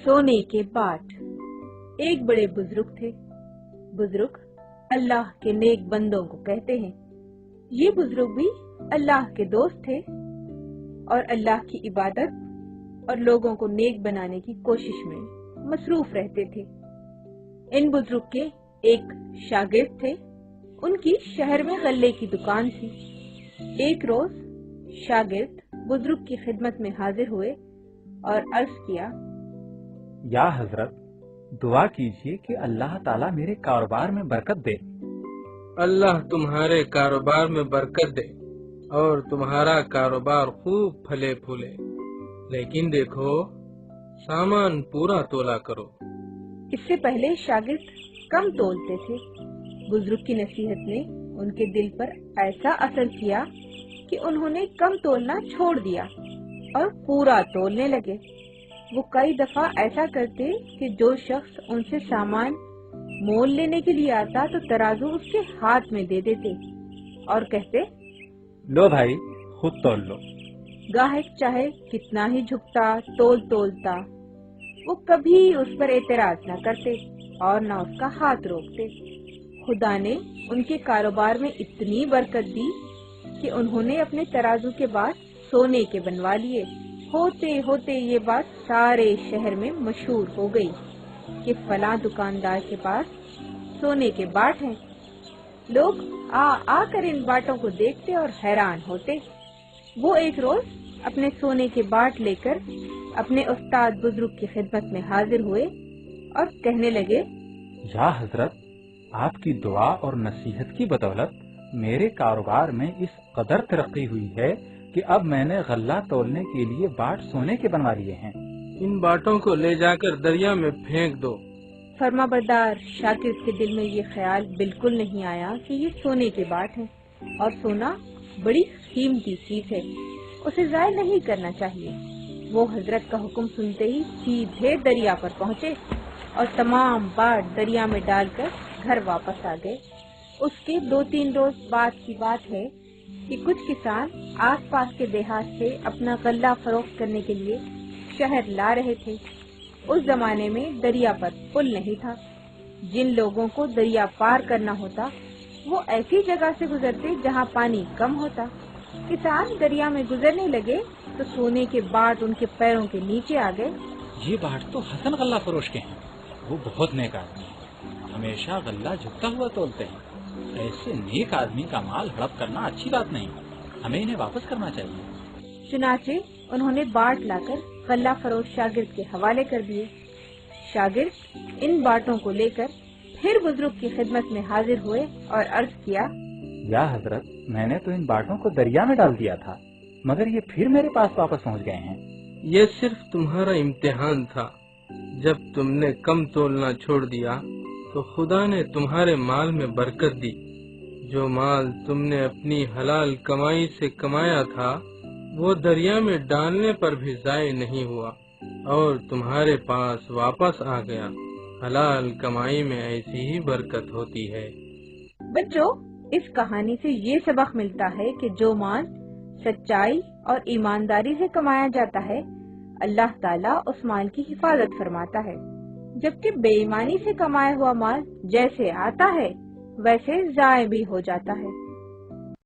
सोने के बाट। एक बड़े बुजुर्ग थे। बुजुर्ग अल्लाह के नेक बंदों को कहते हैं। ये बुजुर्ग भी अल्लाह के दोस्त थे और अल्लाह की इबादत और लोगों को नेक बनाने की कोशिश में मसरूफ रहते थे। इन बुजुर्ग के एक शागिर्द थे। उनकी शहर में गल्ले की दुकान थी। एक रोज शागिर्द बुजुर्ग की खिदमत में हाजिर हुए और अर्ज किया, या हजरत, दुआ कीजिए कि अल्लाह ताला मेरे कारोबार में बरकत दे। अल्लाह तुम्हारे कारोबार में बरकत दे और तुम्हारा कारोबार खूब फले फूले, लेकिन देखो सामान पूरा तोला करो। इससे पहले शागिर्द कम तोलते थे। बुजुर्ग की नसीहत ने उनके दिल पर ऐसा असर किया कि उन्होंने कम तोलना छोड़ दिया और पूरा तोलने लगे। वो कई दफा ऐसा करते कि जो शख्स उनसे सामान मोल लेने के लिए आता तो तराजू उसके हाथ में दे देते और कहते, लो भाई, खुद तोल लो। गाहक चाहे कितना ही झुकता तोलता, वो कभी उस पर एतराज न करते और न उसका हाथ रोकते। खुदा ने उनके कारोबार में इतनी बरकत दी कि उन्होंने अपने तराजू के बाद सोने के बनवा लिए। होते होते ये बात सारे शहर में मशहूर हो गई कि फलां दुकानदार के पास सोने के बाट हैं। लोग आकर इन बाटों को देखते और हैरान होते। वो एक रोज अपने सोने के बाट लेकर अपने उस्ताद बुजुर्ग की खिदमत में हाजिर हुए और कहने लगे, या हजरत, आपकी दुआ और नसीहत की बदौलत मेरे कारोबार में इस कदर तरक्की हुई है कि अब मैंने गल्ला तोलने के लिए बाट सोने के बनवा लिए हैं। इन बाटों को ले जाकर दरिया में फेंक दो। फरमाबरदार शागिर्द के दिल में ये ख्याल बिल्कुल नहीं आया कि ये सोने के बाट हैं और सोना बड़ी कीमती चीज है, उसे ज़ाया नहीं करना चाहिए। वो हजरत का हुक्म सुनते ही सीधे दरिया पर पहुँचे और तमाम बाट दरिया में डालकर घर वापस आ गए। उसके 2-3 रोज बाद की बात है कि कुछ किसान आसपास के देहात से अपना गल्ला फरोख्त करने के लिए शहर ला रहे थे। उस जमाने में दरिया पर पुल नहीं था। जिन लोगों को दरिया पार करना होता वो ऐसी जगह से गुजरते जहाँ पानी कम होता। किसान दरिया में गुजरने लगे तो सोने के बाट उनके पैरों के नीचे आ गए। ये बाट तो हसन गल्ला फरोश के हैं। वो बहुत नेक आदमी है, हमेशा गल्ला झुकता हुआ तोलते हैं। ऐसे नेक आदमी का माल हड़प करना अच्छी बात नहीं, हमें इन्हें वापस करना चाहिए। चुनाचे उन्होंने बाट लाकर गल्ला फरोश शागिर्द के हवाले कर दिए। शागिर्द इन बाटों को लेकर फिर बुजुर्ग की खिदमत में हाजिर हुए और अर्ज किया, या हजरत, मैंने तो इन बाटों को दरिया में डाल दिया था, मगर ये फिर मेरे पास वापस पहुंच गए हैं। ये सिर्फ तुम्हारा इम्तिहान था। जब तुमने कम तोलना छोड़ दिया तो खुदा ने तुम्हारे माल में बरकत दी। जो माल तुमने अपनी हलाल कमाई से कमाया था वो दरिया में डालने पर भी ज़ाय नहीं हुआ और तुम्हारे पास वापस आ गया। हलाल कमाई में ऐसी ही बरकत होती है। बच्चों, इस कहानी से ये सबक मिलता है कि जो माल सच्चाई और ईमानदारी से कमाया जाता है, अल्लाह ताला उस माल की हिफाजत फरमाता है, जबकि बेईमानी से कमाया हुआ माल जैसे आता है वैसे ज़ाय भी हो जाता है।